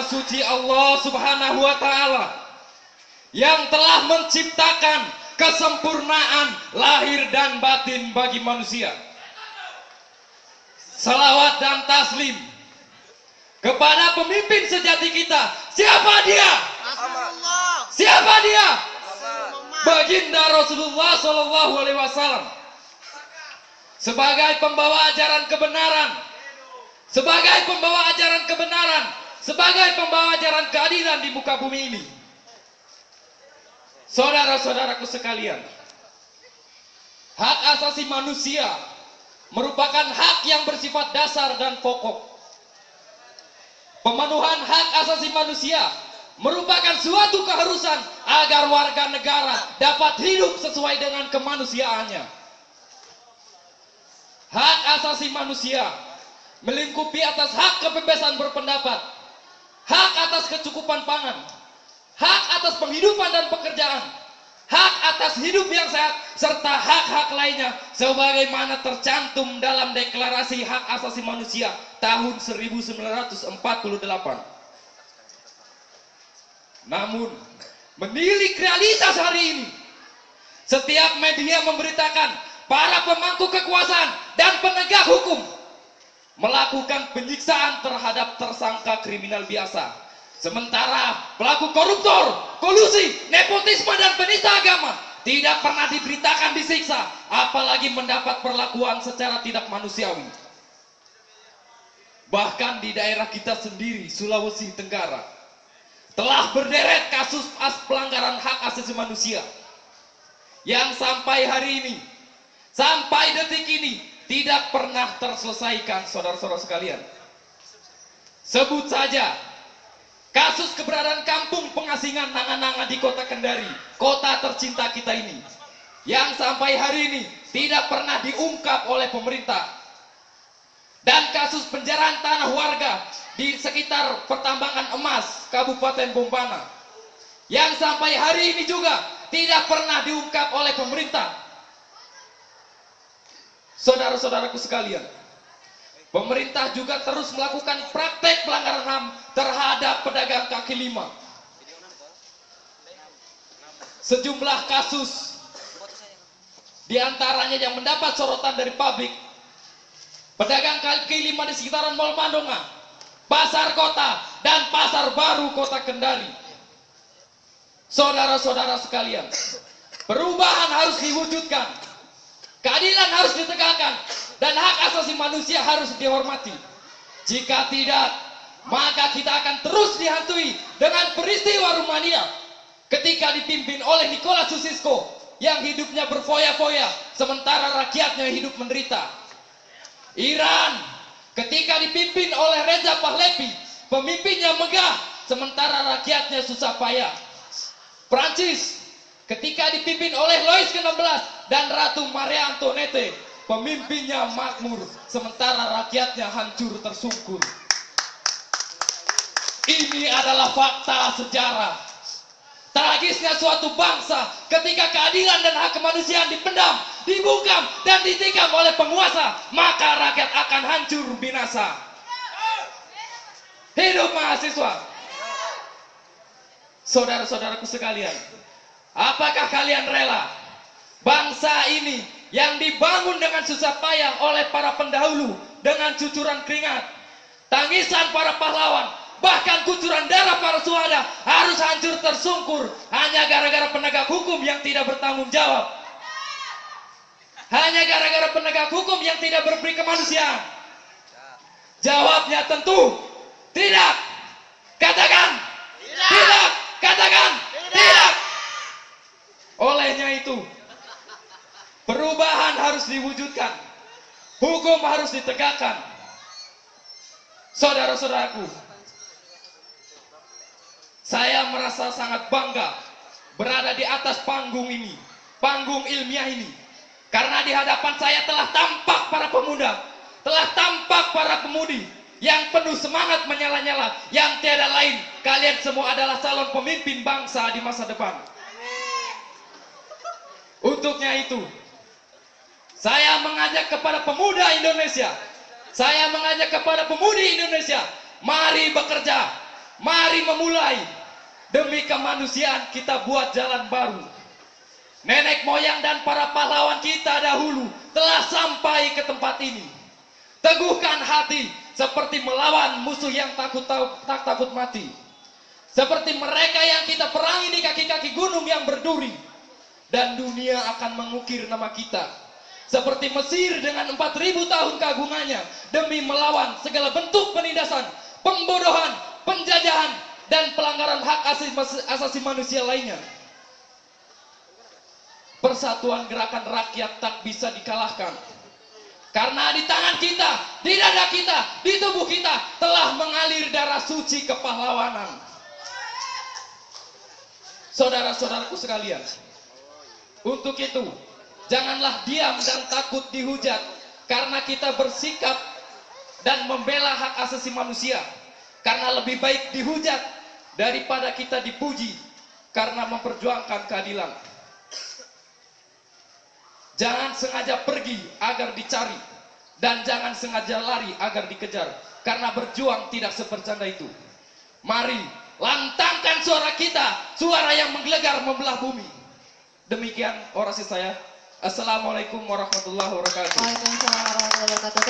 suci Allah Subhanahu wa Ta'ala yang telah menciptakan kesempurnaan lahir dan batin bagi manusia. Salawat dan taslim kepada pemimpin sejati kita. Siapa dia? Siapa dia? Baginda Rasulullah Shallallahu Alaihi Wasallam. Sebagai pembawa ajaran kebenaran, sebagai pembawa ajaran kebenaran, sebagai pembawa ajaran keadilan di muka bumi ini. Saudara-saudaraku sekalian, hak asasi manusia merupakan hak yang bersifat dasar dan pokok. Pemenuhan hak asasi manusia merupakan suatu keharusan agar warga negara dapat hidup sesuai dengan kemanusiaannya. Hak asasi manusia melingkupi atas hak kebebasan berpendapat, hak atas kecukupan pangan, hak atas penghidupan dan pekerjaan, hak atas hidup yang sehat, serta hak-hak lainnya sebagaimana tercantum dalam Deklarasi Hak Asasi Manusia tahun 1948. Namun, menilik realitas hari ini, setiap media memberitakan para pemangku kekuasaan dan penegak hukum melakukan penyiksaan terhadap tersangka kriminal biasa. Sementara pelaku koruptor, kolusi, nepotisme dan penista agama tidak pernah diberitakan disiksa, apalagi mendapat perlakuan secara tidak manusiawi. Bahkan di daerah kita sendiri, Sulawesi Tenggara, telah berderet kasus pelanggaran hak asasi manusia yang sampai hari ini, sampai detik ini tidak pernah terselesaikan, saudara-saudara sekalian. Sebut saja kasus keberadaan kampung pengasingan Nanga-Nanga di kota Kendari, kota tercinta kita ini, yang sampai hari ini tidak pernah diungkap oleh pemerintah. Dan kasus penjarahan tanah warga di sekitar pertambangan emas Kabupaten Bombana, yang sampai hari ini juga tidak pernah diungkap oleh pemerintah. Saudara-saudaraku sekalian, pemerintah juga terus melakukan praktek pelanggaran HAM terhadap pedagang kaki lima. Sejumlah kasus diantaranya yang mendapat sorotan dari publik, pedagang kaki lima di sekitaran Mall Mandonga, Pasar Kota, dan Pasar Baru Kota Kendari. Saudara-saudara sekalian, perubahan harus diwujudkan, keadilan harus ditegakkan, dan hak asasi manusia harus dihormati. Jika tidak, maka kita akan terus dihantui dengan peristiwa Rumania ketika dipimpin oleh Nicholas Susisco yang hidupnya berfoya-foya sementara rakyatnya hidup menderita. Iran ketika dipimpin oleh Reza Pahlavi, pemimpinnya megah sementara rakyatnya susah payah. Prancis ketika dipimpin oleh Louis XVI dan Ratu Maria Antoinette, pemimpinnya makmur sementara rakyatnya hancur tersungkur. Ini adalah fakta sejarah. Tragisnya suatu bangsa ketika keadilan dan hak kemanusiaan dipendam, dibungkam, dan ditikam oleh penguasa, maka rakyat akan hancur binasa. Hidup mahasiswa. Saudara-saudaraku sekalian, apakah kalian rela bangsa ini yang dibangun dengan susah payah oleh para pendahulu dengan cucuran keringat, tangisan para pahlawan, bahkan kucuran darah para syuhada harus hancur tersungkur hanya gara-gara penegak hukum yang tidak bertanggung jawab, hanya gara-gara penegak hukum yang tidak berberi kemanusiaan? Jawabnya tentu tidak. Katakan tidak. Katakan tidak. Olehnya itu, perubahan harus diwujudkan, hukum harus ditegakkan. Saudara-saudaraku, saya merasa sangat bangga berada di atas panggung ini, panggung ilmiah ini, karena di hadapan saya telah tampak para pemuda, telah tampak para pemudi yang penuh semangat menyala-nyala, yang tiada lain, kalian semua adalah calon pemimpin bangsa di masa depan. Untuknya itu, saya mengajak kepada pemuda Indonesia, saya mengajak kepada pemudi Indonesia, mari bekerja, Mari memulai. Demi kemanusiaan kita buat jalan baru. Nenek moyang dan para pahlawan kita dahulu telah sampai ke tempat ini. Teguhkan hati seperti melawan musuh yang tak takut mati. Seperti mereka yang kita perangi di kaki-kaki gunung yang berduri. Dan dunia akan mengukir nama kita. Seperti Mesir dengan 4.000 tahun keagungannya. Demi melawan segala bentuk penindasan, pembodohan, penjajahan, dan pelanggaran hak asasi manusia lainnya. Persatuan gerakan rakyat tak bisa dikalahkan. Karena di tangan kita, di dada kita, di tubuh kita telah mengalir darah suci kepahlawanan. Saudara-saudaraku sekalian, untuk itu janganlah diam dan takut dihujat, karena kita bersikap dan membela hak asasi manusia. Karena lebih baik dihujat daripada kita dipuji karena memperjuangkan keadilan. Jangan sengaja pergi agar dicari, dan jangan sengaja lari agar dikejar, karena berjuang tidak sebercanda itu. Mari lantangkan suara kita, suara yang menggelegar membelah bumi. Demikian orasi saya. Assalamualaikum warahmatullahi wabarakatuh. Waalaikumsalam warahmatullahi wabarakatuh.